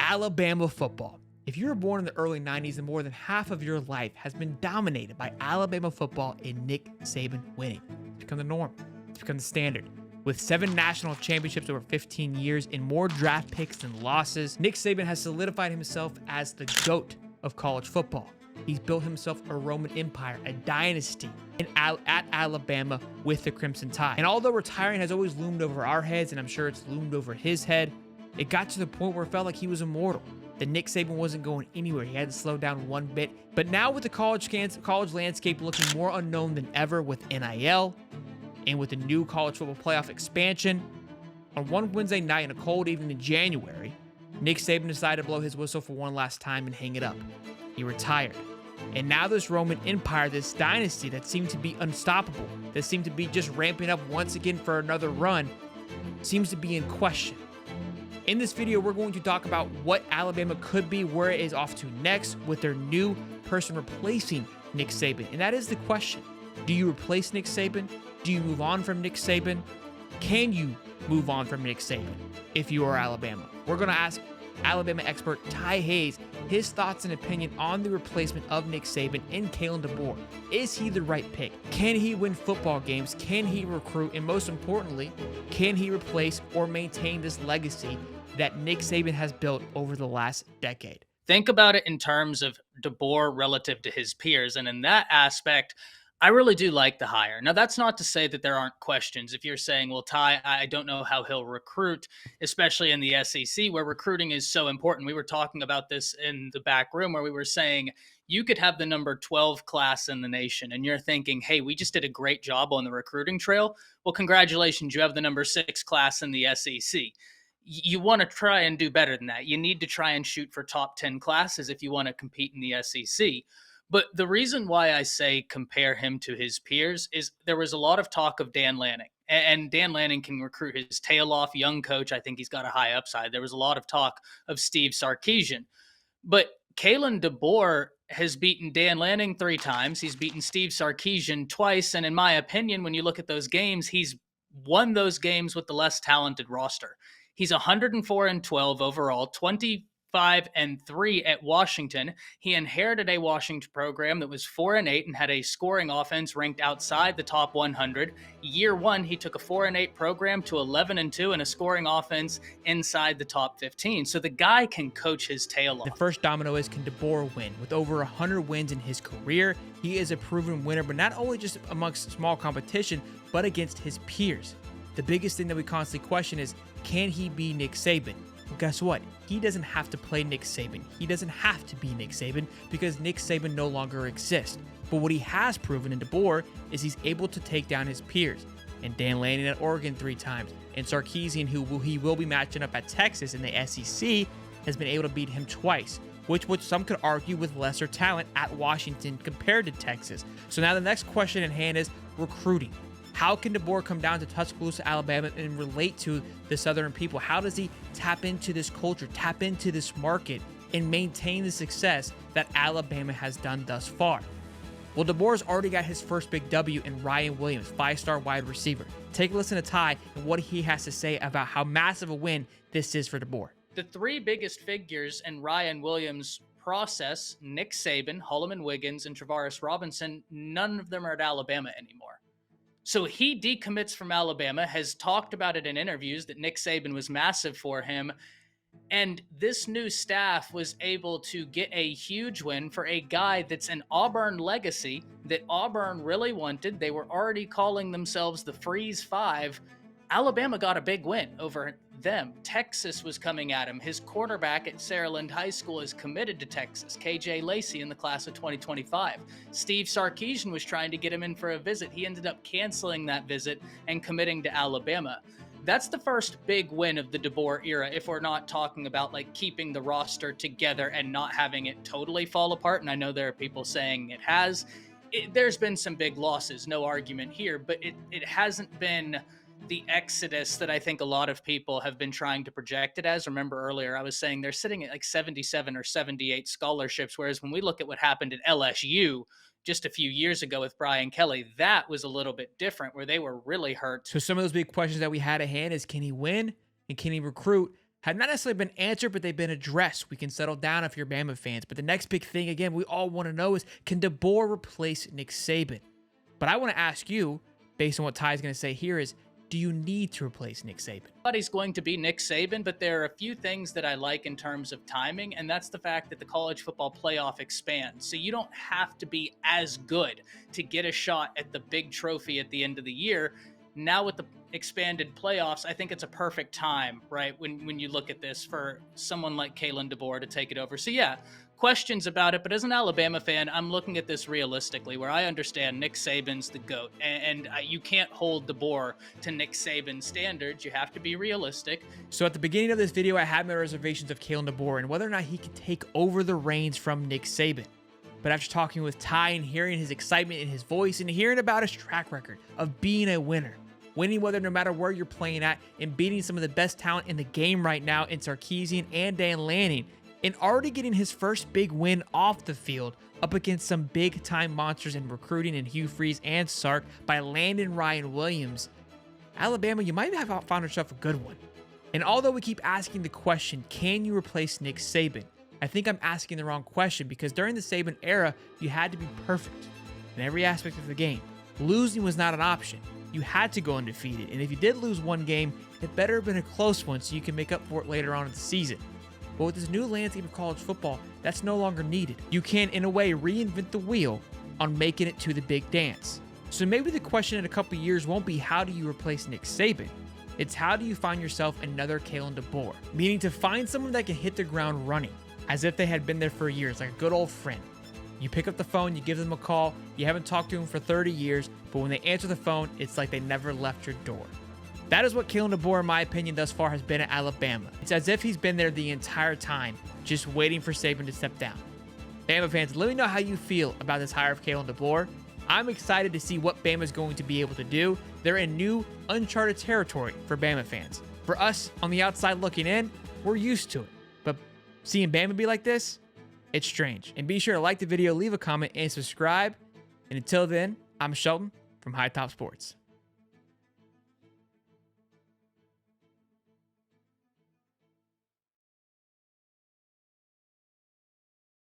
Alabama football. If you were born in the early 90s, then more than half of your life has been dominated by Alabama football and Nick Saban winning. It's become the norm. It's become the standard. With 7 national championships over 15 years and more draft picks than losses, Nick Saban has solidified himself as the GOAT of college football. He's built himself a Roman empire, a dynasty at Alabama with the Crimson Tide. And although retiring has always loomed over our heads, and I'm sure it's loomed over his head, it got to the point where it felt like he was immortal. That Nick Saban wasn't going anywhere. He had to slow down one bit. But now with the college landscape looking more unknown than ever with NIL and with the new college football playoff expansion, on one Wednesday night in a cold evening in January, Nick Saban decided to blow his whistle for one last time and hang it up. He retired. And now this Roman Empire, this dynasty that seemed to be unstoppable, that seemed to be just ramping up once again for another run, seems to be in question. In this video, we're going to talk about what Alabama could be, where it is off to next with their new person replacing Nick Saban. And that is the question. Do you replace Nick Saban? Do you move on from Nick Saban? Can you move on from Nick Saban if you are Alabama? We're going to ask Alabama expert Ty Hayes his thoughts and opinion on the replacement of Nick Saban and Kalen DeBeor. Is he the right pick? Can he win football games? Can he recruit? And most importantly, can he replace or maintain this legacy that Nick Saban has built over the last decade? Think about it in terms of DeBeor relative to his peers. And in that aspect, I really do like the hire. Now, that's not to say that there aren't questions. If you're saying, well, Ty, I don't know how he'll recruit, especially in the SEC, where recruiting is so important. We were talking about this in the back room where we were saying you could have the number 12 class in the nation, and you're thinking, hey, we just did a great job on the recruiting trail. Well, congratulations, you have the number 6 class in the SEC. You want to try and do better than that. You need to try and shoot for top 10 classes if you want to compete in the SEC. But the reason why I say compare him to his peers is there was a lot of talk of Dan Lanning. And Dan Lanning can recruit his tail off, young coach. I think he's got a high upside. There was a lot of talk of Steve Sarkisian. But Kalen DeBeor has beaten Dan Lanning 3 times. He's beaten Steve Sarkisian twice. And in my opinion, when you look at those games, he's won those games with the less talented roster. He's 104-12 overall, 25-3 at Washington. He inherited a Washington program that was 4-8 and had a scoring offense ranked outside the top 100. Year 1, he took a 4-8 program to 11-2 and a scoring offense inside the top 15. So the guy can coach his tail off. The first domino is, can DeBeor win? With over 100 wins in his career, he is a proven winner, but not only just amongst small competition, but against his peers. The biggest thing that we constantly question is, can he be Nick Saban? Well, guess what? He doesn't have to play Nick Saban. He doesn't have to be Nick Saban because Nick Saban no longer exists. But what he has proven in DeBeor is he's able to take down his peers. And Dan Lanning at Oregon 3 times. And Sarkisian, he will be matching up at Texas in the SEC, has been able to beat him twice, which some could argue with lesser talent at Washington compared to Texas. So now the next question at hand is recruiting. How can DeBeor come down to Tuscaloosa, Alabama, and relate to the Southern people? How does he tap into this culture, tap into this market, and maintain the success that Alabama has done thus far? Well, DeBeor's already got his first big W in Ryan Williams, 5-star wide receiver. Take a listen to Ty and what he has to say about how massive a win this is for DeBeor. The 3 biggest figures in Ryan Williams' process, Nick Saban, Holloman Wiggins, and Travaris Robinson, none of them are at Alabama anymore. So he decommits from Alabama, has talked about it in interviews that Nick Saban was massive for him. And this new staff was able to get a huge win for a guy that's an Auburn legacy that Auburn really wanted. They were already calling themselves the Freeze 5. Alabama got a big win over them. Texas was coming at him. His quarterback at Saraland High School is committed to Texas, KJ Lacey, in the class of 2025. Steve Sarkisian was trying to get him in for a visit. He ended up canceling that visit and committing to Alabama. That's the first big win of the DeBeor era, if we're not talking about like keeping the roster together and not having it totally fall apart. And I know there are people saying it has. There's been some big losses, no argument here, but it hasn't been the exodus that I think a lot of people have been trying to project it as. Remember earlier, I was saying they're sitting at like 77 or 78 scholarships, whereas when we look at what happened at LSU just a few years ago with Brian Kelly, that was a little bit different, where they were really hurt. So some of those big questions that we had at hand is, can he win and can he recruit? have not necessarily been answered, but they've been addressed. We can settle down if you're Bama fans. But the next big thing, again, we all want to know is, can DeBeor replace Nick Saban? But I want to ask you, based on what Ty's going to say here, is, do you need to replace Nick Saban? Nobody's going to be Nick Saban, but there are a few things that I like in terms of timing, and that's the fact that the college football playoff expands. So you don't have to be as good to get a shot at the big trophy at the end of the year. Now with the expanded playoffs, I think it's a perfect time, right, when you look at this, for someone like Kalen DeBeor to take it over. So yeah, questions about it, but as an Alabama fan, I'm looking at this realistically, where I understand Nick Saban's the GOAT, and you can't hold DeBeor to Nick Saban standards. You have to be realistic. So at the beginning of this video, I had my reservations of Kalen DeBeor and whether or not he could take over the reins from Nick Saban. But after talking with Ty and hearing his excitement in his voice and hearing about his track record of being a winner, winning whether no matter where you're playing at, and beating some of the best talent in the game right now in Sarkisian and Dan Lanning, and already getting his first big win off the field up against some big-time monsters in recruiting in Hugh Freeze and Sark by landing Ryan Williams, Alabama, you might have found yourself a good one. And although we keep asking the question, can you replace Nick Saban? I think I'm asking the wrong question, because during the Saban era, you had to be perfect in every aspect of the game. Losing was not an option. You had to go undefeated, and if you did lose one game, it better have been a close one so you can make up for it later on in the season. But with this new landscape of college football, that's no longer needed. You can, in a way, reinvent the wheel on making it to the big dance. So maybe the question in a couple years won't be how do you replace Nick Saban? It's how do you find yourself another Kalen DeBeor? Meaning to find someone that can hit the ground running, as if they had been there for years, like a good old friend. You pick up the phone, you give them a call, you haven't talked to them for 30 years, but when they answer the phone, it's like they never left your door. That is what Kalen DeBeor, in my opinion, thus far has been at Alabama. It's as if he's been there the entire time, just waiting for Saban to step down. Bama fans, let me know how you feel about this hire of Kalen DeBeor. I'm excited to see what Bama's going to be able to do. They're in new, uncharted territory for Bama fans. For us, on the outside looking in, we're used to it. But seeing Bama be like this, it's strange. And be sure to like the video, leave a comment, and subscribe. And until then, I'm Shelton from Hightop Sports.